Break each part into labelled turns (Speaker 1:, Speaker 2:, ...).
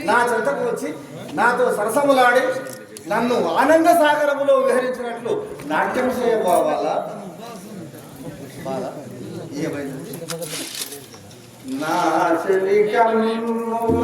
Speaker 1: నా చెంతకు వచ్చి నాతో సరసములాడి నన్ను ఆనంద సాగరములో విహరించినట్లు నాట్యం చేయబోవాలా నా చెలి కన్నుల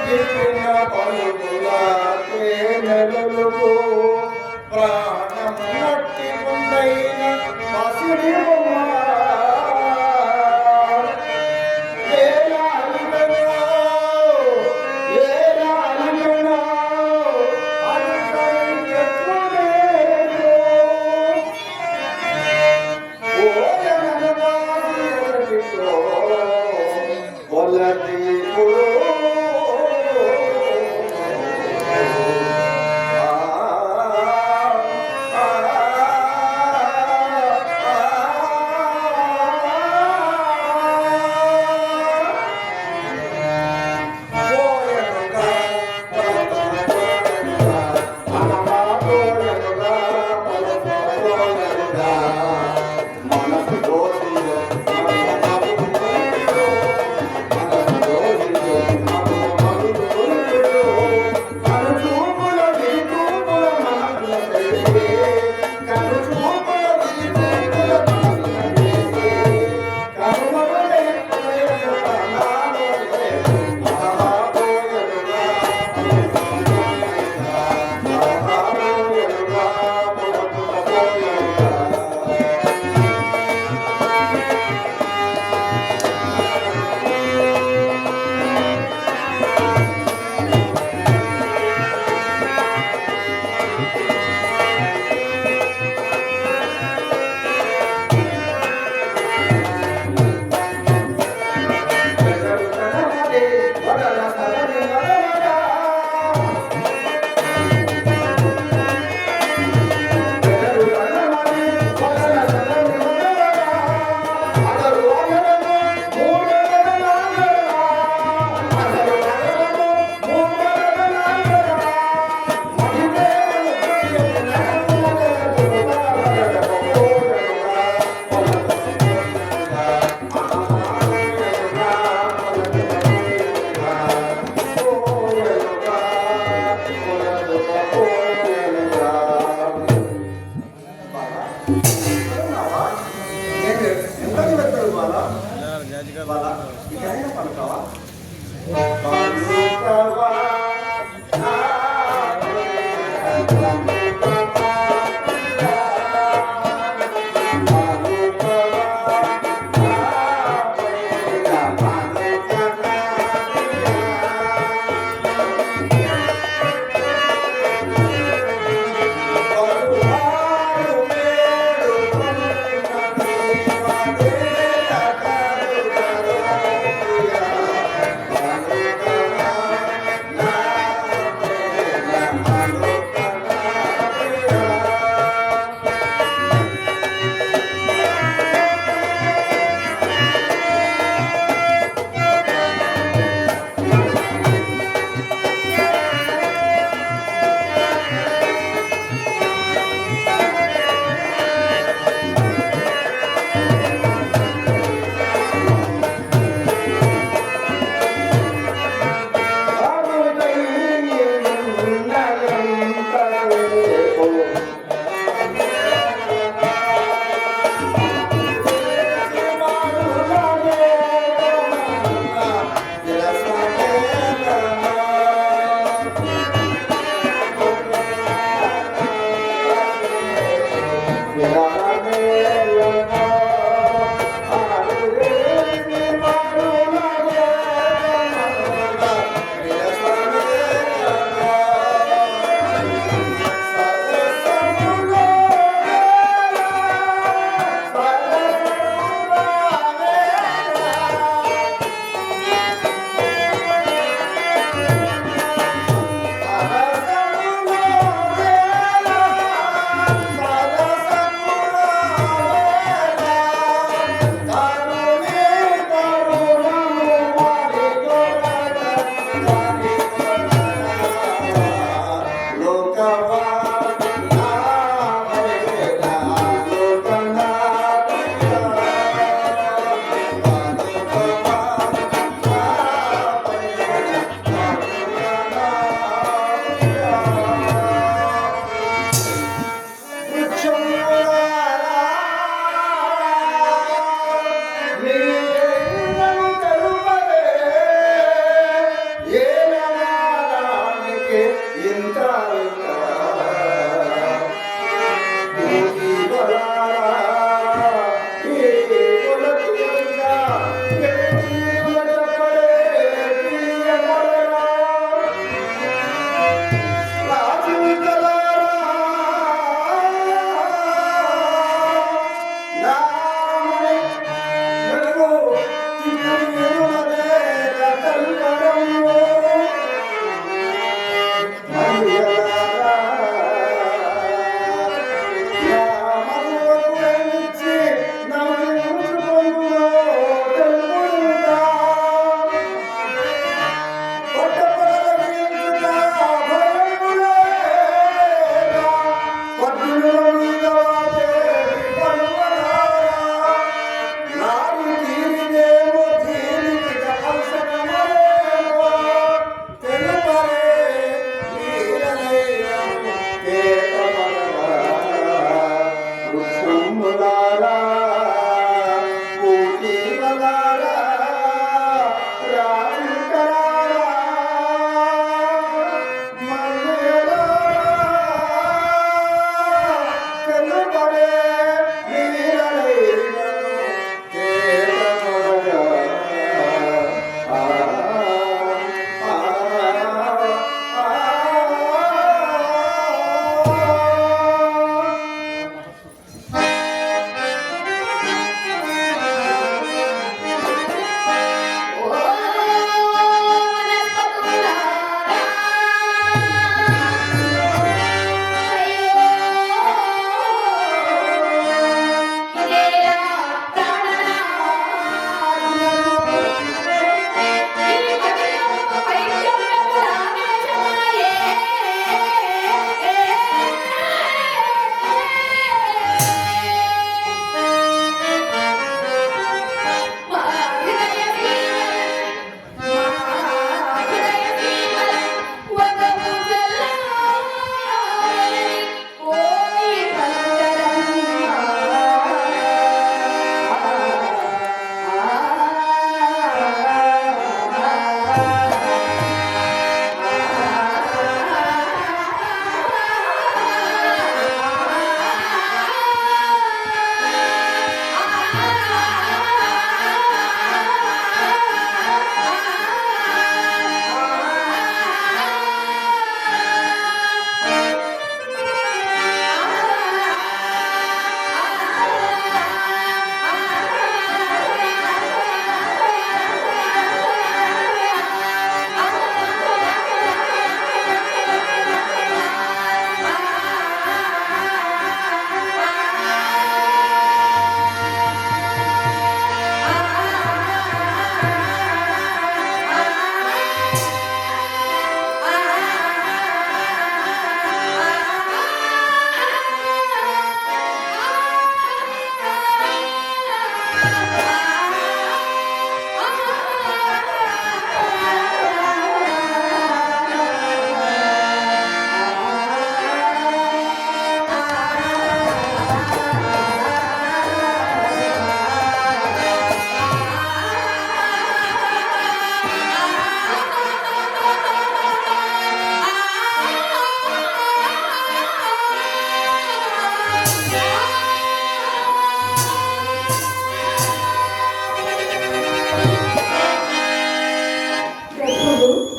Speaker 1: చెప్పిన పలుకుల తేనెలొలుకు ప్రాణము నట్టి ఉండైన పసిడి బొమ్మ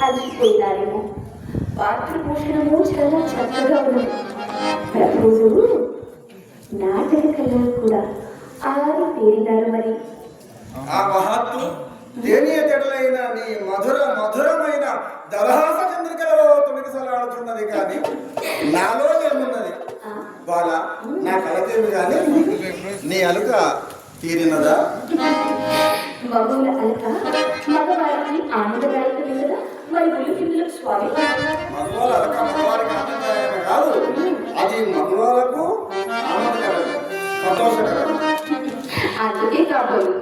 Speaker 2: అలసిపోయినారేమో. పాత్రపోషణము చాలా చక్కగా ఉన్నది. ప్రతిరోజు నాటక కళలు కూడా ఆరి తేరినారు. మరి
Speaker 1: ఆ మహత్తు దేని ఎడలైన నీ మధురమైన దరహాస చంద్రికలలో తొలగిసలాడుతున్నది కానీ నాలో ఏమున్నది బాల? నా కలతేమి కానీ నీ అలుక తీరినదా?
Speaker 2: మగవుల అలక మగవారికి ఆనందదాయకమే కదా. మరి గుళ్ళు స్వామి
Speaker 1: మగవాళ్ళ అలక మగవారికి ఆనందదాయకమే కాదు, అది మగవాళ్ళకు ఆనందకరం, సంతోషకరం.
Speaker 2: అందుకే కాబోలు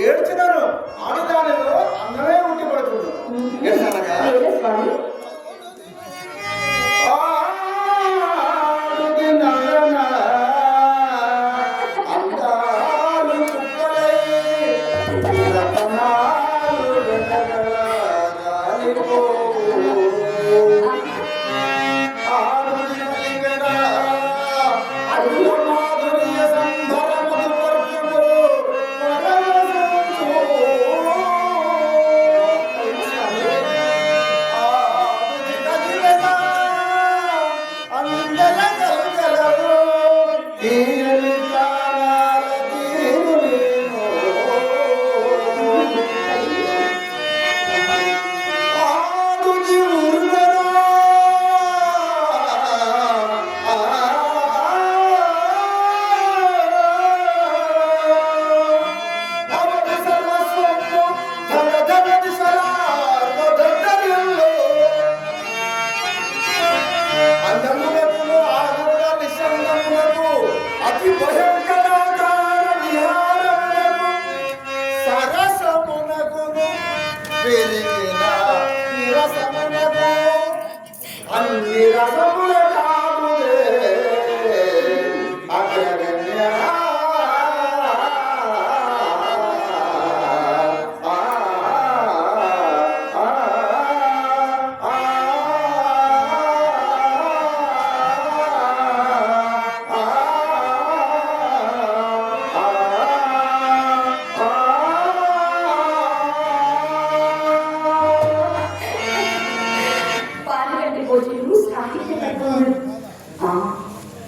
Speaker 1: ఏడ్చినాను ఆడదానిలో అందమే ఉట్టి పడుతున్నాను.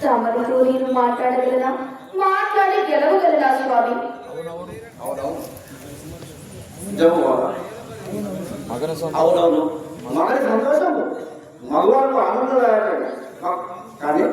Speaker 1: తమరితో నేను మాట్లాడగలనా? మాట్లాడి గెలవగలనా స్వామి? జమ్మవాడ అవునవును మగని సంతోషము మగవాళ్ళకు ఆనందదాయకంగా కానీ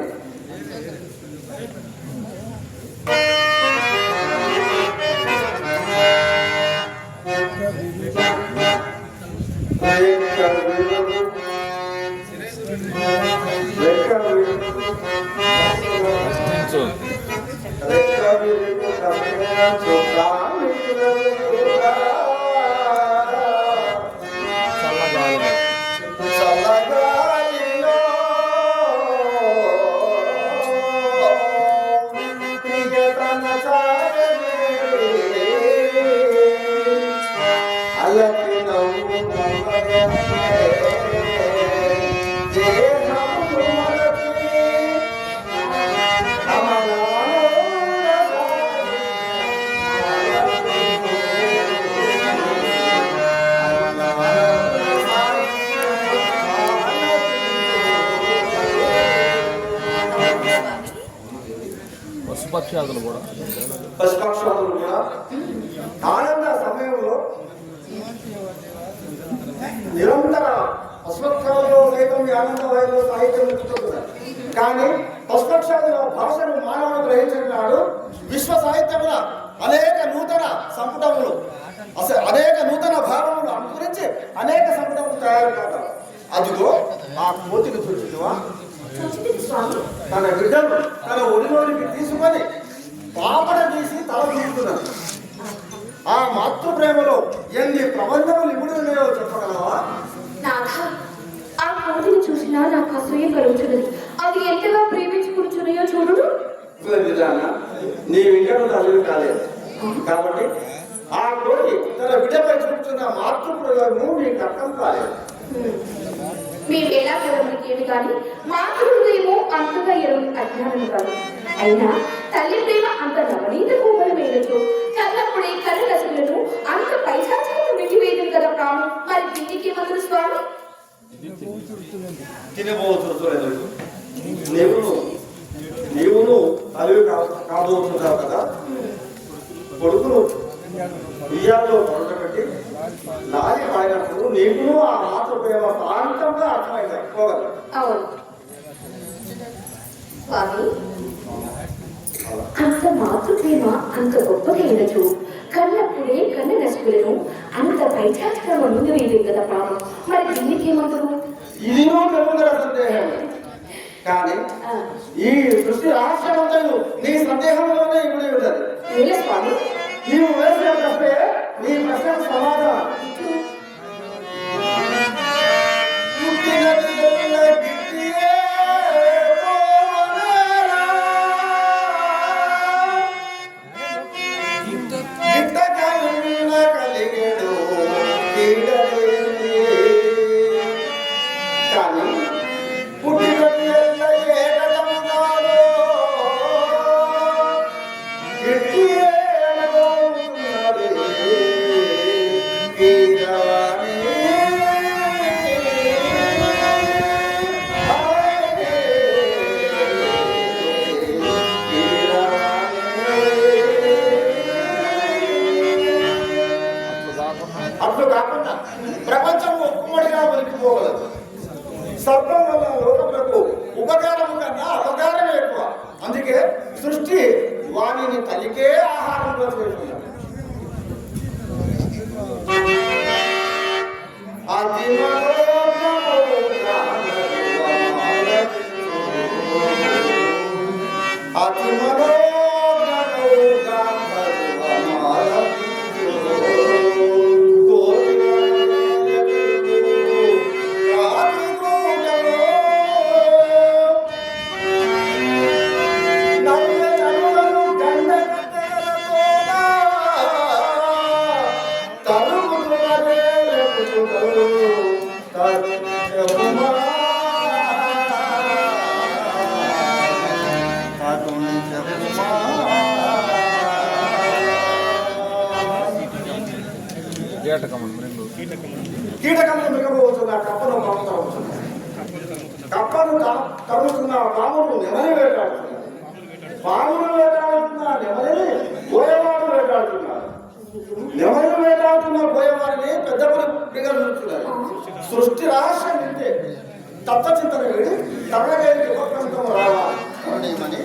Speaker 3: పశుపక్షాదులు కూడా
Speaker 1: ఆనంద సమయంలో నిరంతర పశుపక్షాదులో సైతం ఈ ఆనంద వాయులో సాహిత్యం గుర్తున్నారు. కానీ పశుపక్షాదుల భాషను మానవుడు గ్రహించిన నాడు విశ్వ సాహిత్యముల అనేక నూతన సంపుటములు అనేక నూతన భావములు అనుసరించి అనేక సంపుటములు తయారు కాదు. అదిగో ఆ కోతిని చూసివా తన బిడ్డను తన ఒడిలోనికి తీసుకొని పాపడ తీసి తల చూపుతున్నాడు. ఆ మాతృ ప్రేమలో ఎన్ని ప్రబంధములు ఇప్పుడు ఉన్నాయో చెప్పగలవా?
Speaker 2: ఆ కోతిని చూసినా నాకు అసూయ కలుగుతున్నది. అది ఎంతగా ప్రేమించుకుంటున్నాయో చూడు.
Speaker 1: నీ వింటను తల్లి కాలేదు కాబట్టి ఆ కోతి తన బిడ్డపై చూపుతున్న మాతృ ప్రేమను నీకు అర్థం కాలేదు.
Speaker 2: మేము ఎలా కలవరికేమి కానీ మాతృ హృదయము అంతగా ఎరువు అజ్ఞానం కాదు. అయినా తల్లి ప్రేమ అంత నవనీత కోపలమైనట్టు కన్నప్పుడే కళ్ళ రసములను అంత పైశాచాలను మిటివేయడం కదా ప్రాణం. మరి దీనికి ఏమంటారు స్వామి?
Speaker 1: నీవును అలివి కాబోతున్నావు కదా. కొడుకును బియ్యాల్లో పొడగబెట్టి లాలి పాడినప్పుడు నీకును ఆ మాతృ ప్రేమ ప్రాంతంగా అర్థమైంది.
Speaker 2: అవును స్వామి, అంత మాతృప్రేమ అంత గొప్పగా అయినచు కన్నప్పుడే కన్న నసుకులను అంత పైచాచికంగా ముందు వేయలేదు కదా ప్రాణం. మరి దీనికి ఏమంటారు?
Speaker 1: ఇది పెరుగుదల సందేహం. కానీ ఈ సృష్టి రహస్యవంతులు నీ సందేహంలోనే ఇప్పుడు ఉంటుంది.
Speaker 2: స్వామి,
Speaker 1: నీవు వేసిన ప్రశ్నే నీ ప్రశ్నకు సమాధానం. అట్లు కాకుండా ప్రపంచం ఒక్కడిగా పలికిపోగలదు. సర్వం వల్ల లోకములకు ఉపకారము కన్నా అపకారమే ఎక్కువ. అందుకే సృష్టి వాణిని తల్లికే ఆహారంగా చేసుకున్నాడు. కీటకములు మిగబోతున్న కప్పను కప్పను తరుగుతున్న పామును నెమలి వేటాడుతున్నారు. పామును వేటాడుతున్న నెమలిని గోయవాడు వేటాడుతున్నారు. నెమలి వేటాడు మాట్లాడుతున్న పోయేవారిని పెద్ద బిగర్ చూస్తున్నారు. సృష్టి రహస్యం ఇంతే. తత్వచింతన వేడి తమిళగైకి ఉపక్రమం రావాలి మని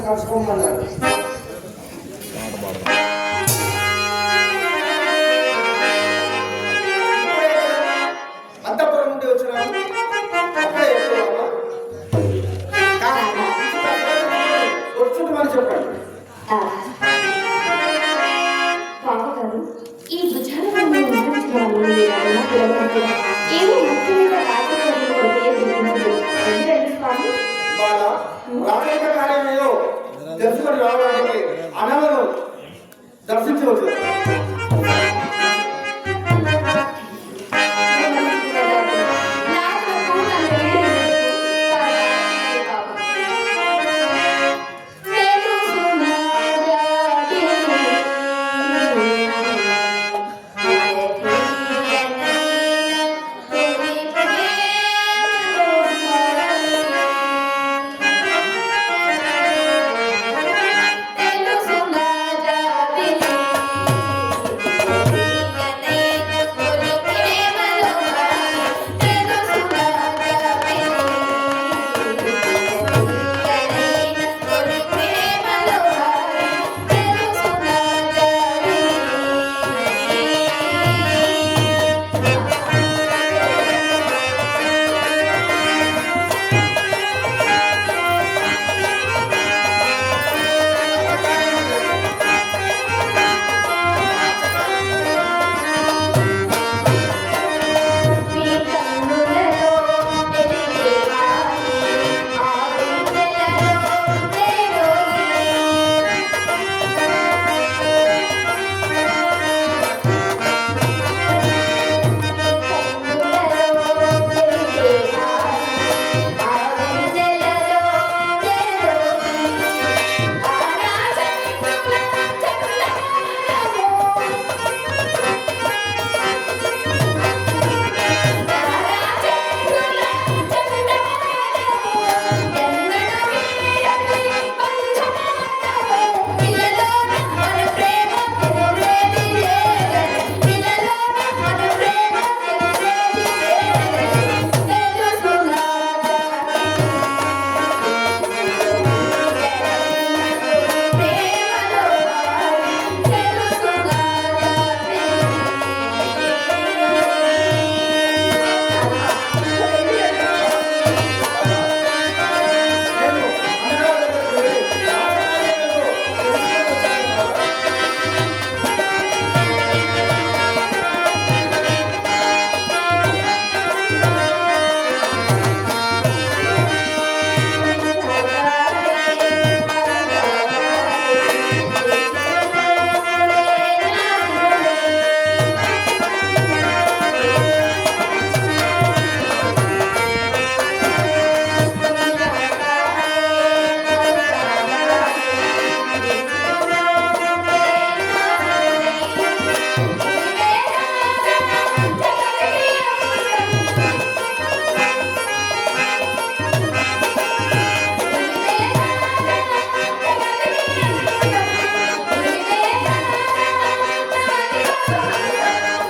Speaker 3: కలుసుకోమన్నారు.
Speaker 1: అంతపురం నుండి వచ్చినాము. వచ్చుంటమని చెప్పండి.
Speaker 2: బావగారు, ఈ భుజాలను ఏదో ముఖ్యమైన రాజకీయాలు స్వామి
Speaker 1: వాళ్ళ రాజకీయ కార్యమేదో తెలుసుకొని రావడానికి అనలను దర్శించవచ్చు.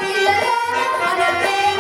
Speaker 2: ఇళ్ళలో మన ప్రేమ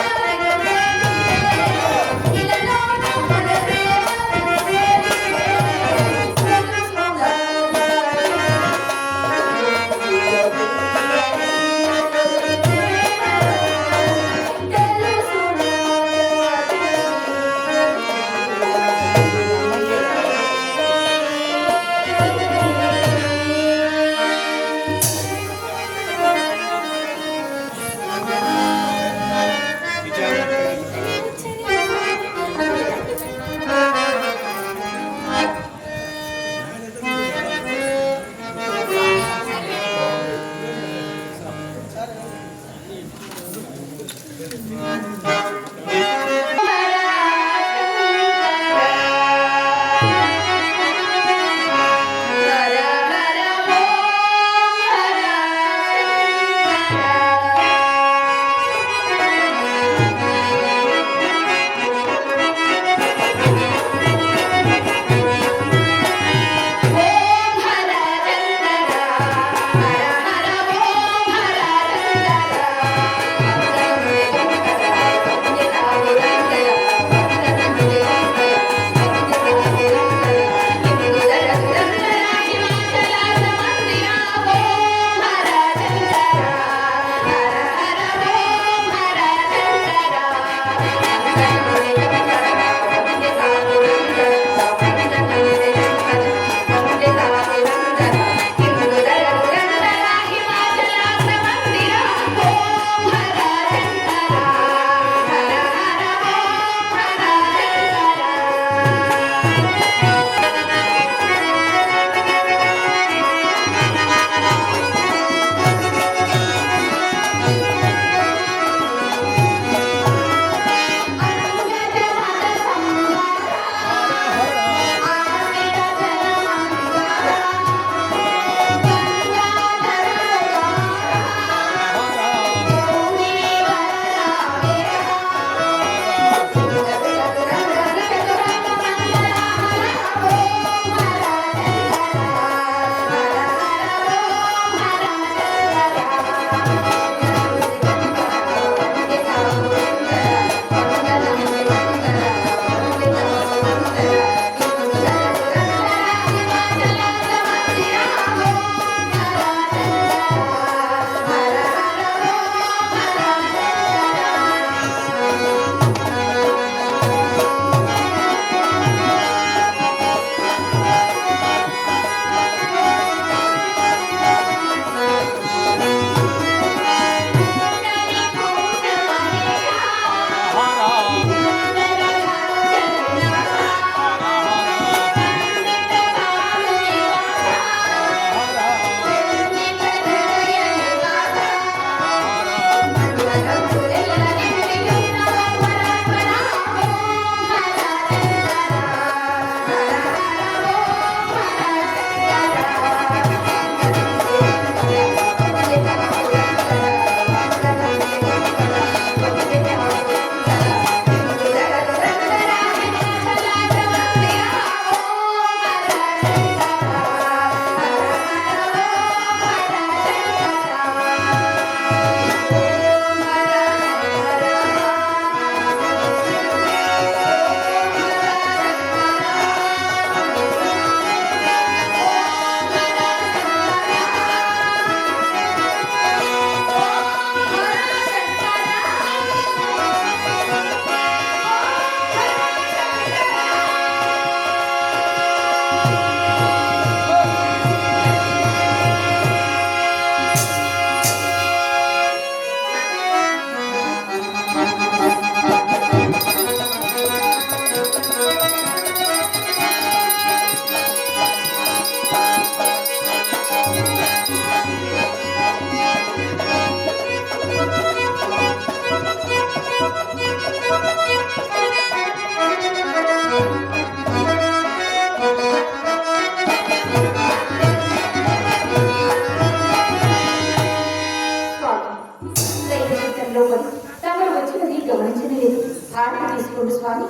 Speaker 2: వెళ్తున్నది గమనించలేదు. హారతి తీసుకోండి స్వామి.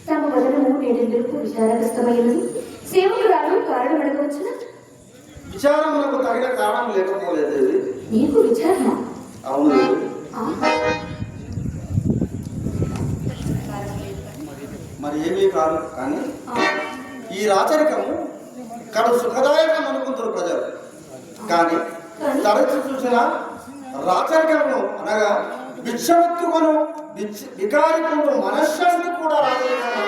Speaker 2: తమ వదనము నేడెందుకు విచారగ్రస్తమైనది? సేవకురాలు కారణం అడగవచ్చున?
Speaker 1: విచారములకు తగిన కారణం లేకపోలేదు.
Speaker 2: నీకు విచారణ?
Speaker 1: అవును. మరి ఏమీ కాదు, కానీ ఈ రాచరికము ఇక్కడ సుఖదాయకం అనుకుంటారు ప్రజలు. కానీ తరచు చూసిన రాచరికము అనగా భిక్షమెత్తుకొను వికారికుడు మనశ్శాంతి కూడా రాజరికం.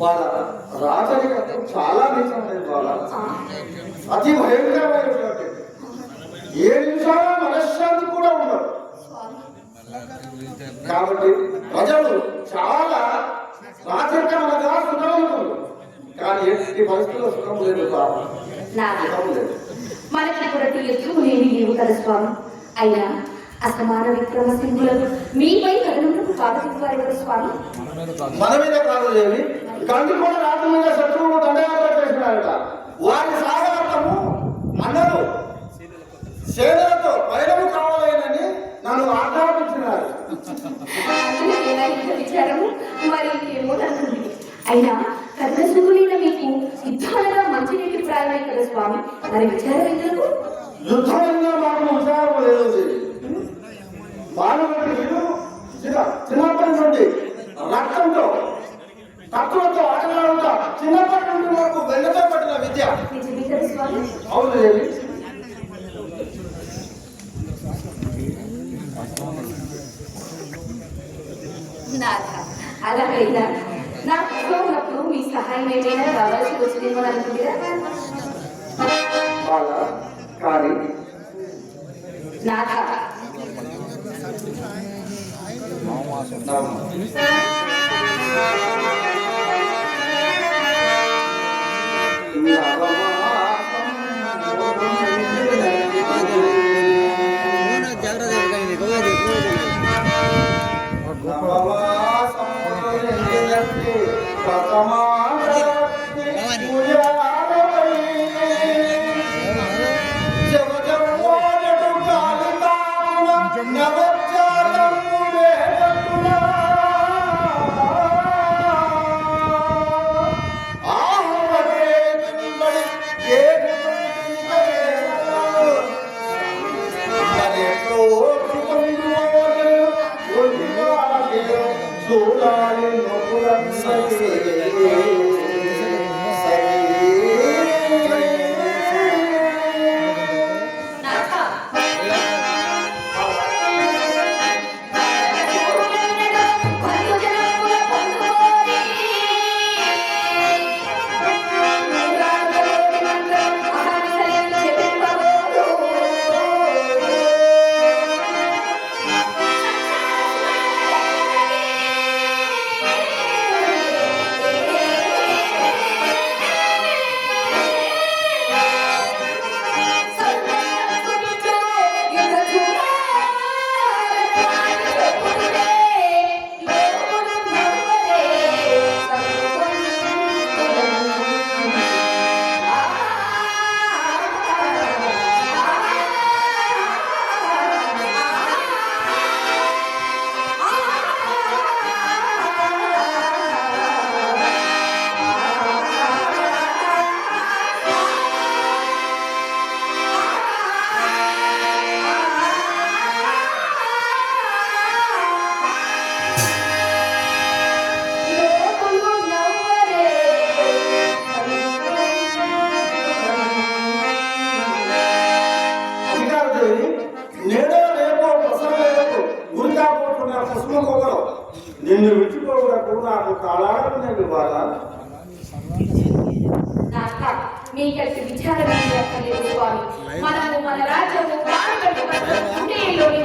Speaker 1: వాళ్ళ రాజరికం చాలా నీచమైనది. వాళ్ళ అతి భయంకరమైనటువంటి ఏ నిమిషాల మనశ్శాంతి కూడా ఉండదు. కాబట్టి ప్రజలు చాలా రాజరికం అనగా సుఖం ఉంటుంది, కానీ ఎట్టి పరిస్థితుల్లో సుఖం లేదు. సుఖం లేదు.
Speaker 2: మనకి కూడా యుద్ధం లేని లేవు కదా స్వామి. అయినా అసమాన విక్రమసింహులకు మీపై కథనకు కాదవారు కదా స్వామి.
Speaker 1: మన మీద కాదు లేవి, కందికొండ రాజు మీద శత్రువులు దండయాత్ర చేసినారట. వారి సాగరము అన్నలు సేనలతో పైరము కావాలని నన్ను ఆజ్ఞాపించినారు.
Speaker 2: విచారము మరి ఏమో అనుకుంది. అయినా కథనసింహులైన మీకు యుద్ధాలుగా మంచి నీటి ప్రాయమే కదా స్వామి. మరి విచారం ఎందుకు?
Speaker 1: యుద్ధంగా మాకు విచారం లేదు. బాలుడి చిన్నప్పటి నుండి రక్తంతో తక్కువతో ఆటలాడుతా చిన్నప్పటి నుండి మాకు వెన్నతో పట్టిన విద్య. అవును దేవి.
Speaker 2: అలాగైనా నాకు ఉన్నప్పుడు మీ సహాయం ఏమైనా కావాల్సి వచ్చిందేమో అనుకుంటారా?
Speaker 1: కానీ
Speaker 2: నాథ
Speaker 1: నిన్ను విడిచిపోవడకు నాకు కాలాడుకునేవి బాల.
Speaker 2: నాన్న, మీకట్టి విచారణ చేయక్కర్లేదు స్వామి. మనము మన రాజ్యము పాడులోని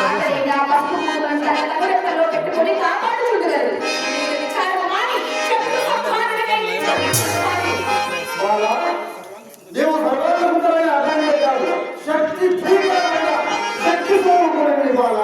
Speaker 2: ఆటైనా వస్తువు గంటల నగరతలో పెట్టుకొని కాపాడుకుంటున్నారు. విచారణ మాని శత్రు సంహారణకై స్వామి.
Speaker 1: బాల, నీవు సర్వోన్నతుడైన అతనివే కాదు, శక్తి భీకరమైన శక్తి స్వరూపుడివి బాల.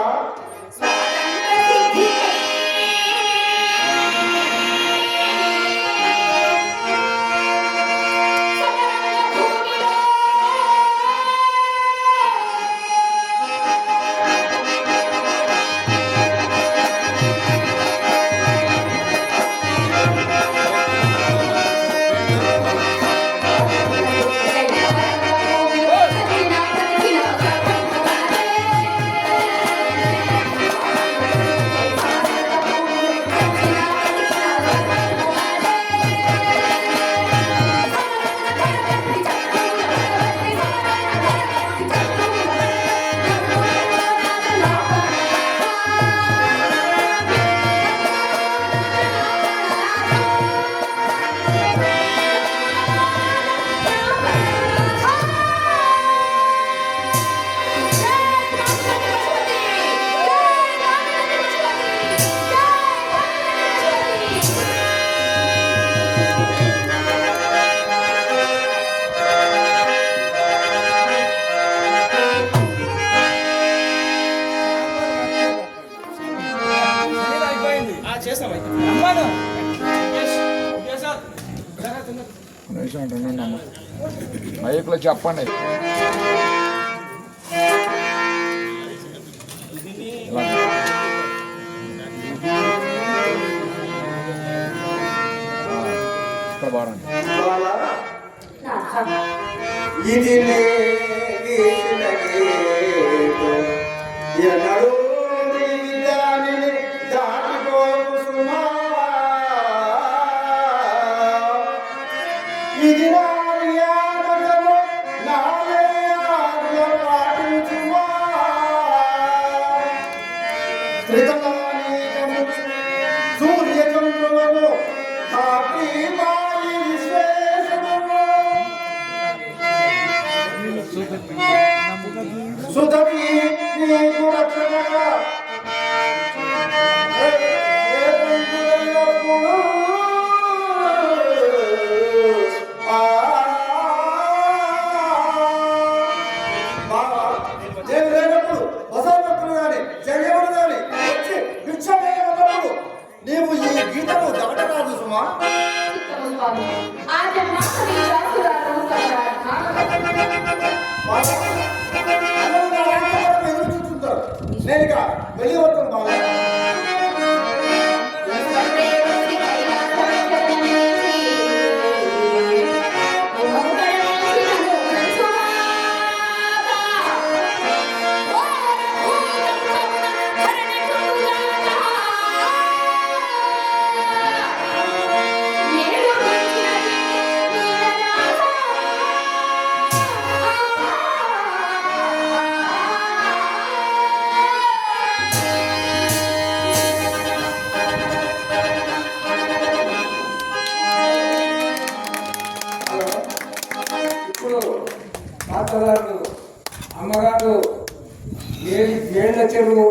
Speaker 3: మైకులో చెప్పండి. ఇక్కడ బాగుంది.
Speaker 1: ఇది గీసిన గీతం ఎన్నడూ నీవి దానిని దాటిపోకు సుమా. ఇది నా జ్ఞాపకము, నావే ఆజ్ఞ పాటించుమా. త్రితమానీకము సూర్యచంద్రులను ధాత్రి మాయి విశ్వేశములు సుధవి నీకు రక్షణగా నేను లేనప్పుడు బసవభక్తులు కానీ జగేవుడు కానీ వచ్చి భిక్షమేయనప్పుడు నీవు ఈ గీతము దాటరాదు సుమా.
Speaker 2: చిత్తము స్వామి. ఆ జన్మాంతరి రాసురాలు
Speaker 1: ఎదురు చూస్తుంటారు. నేను ఇక వెళ్ళి వస్తాను బాగా.
Speaker 4: ఇప్పుడు తాతగారు అమ్మగారు ఏళ్ళ చెరువు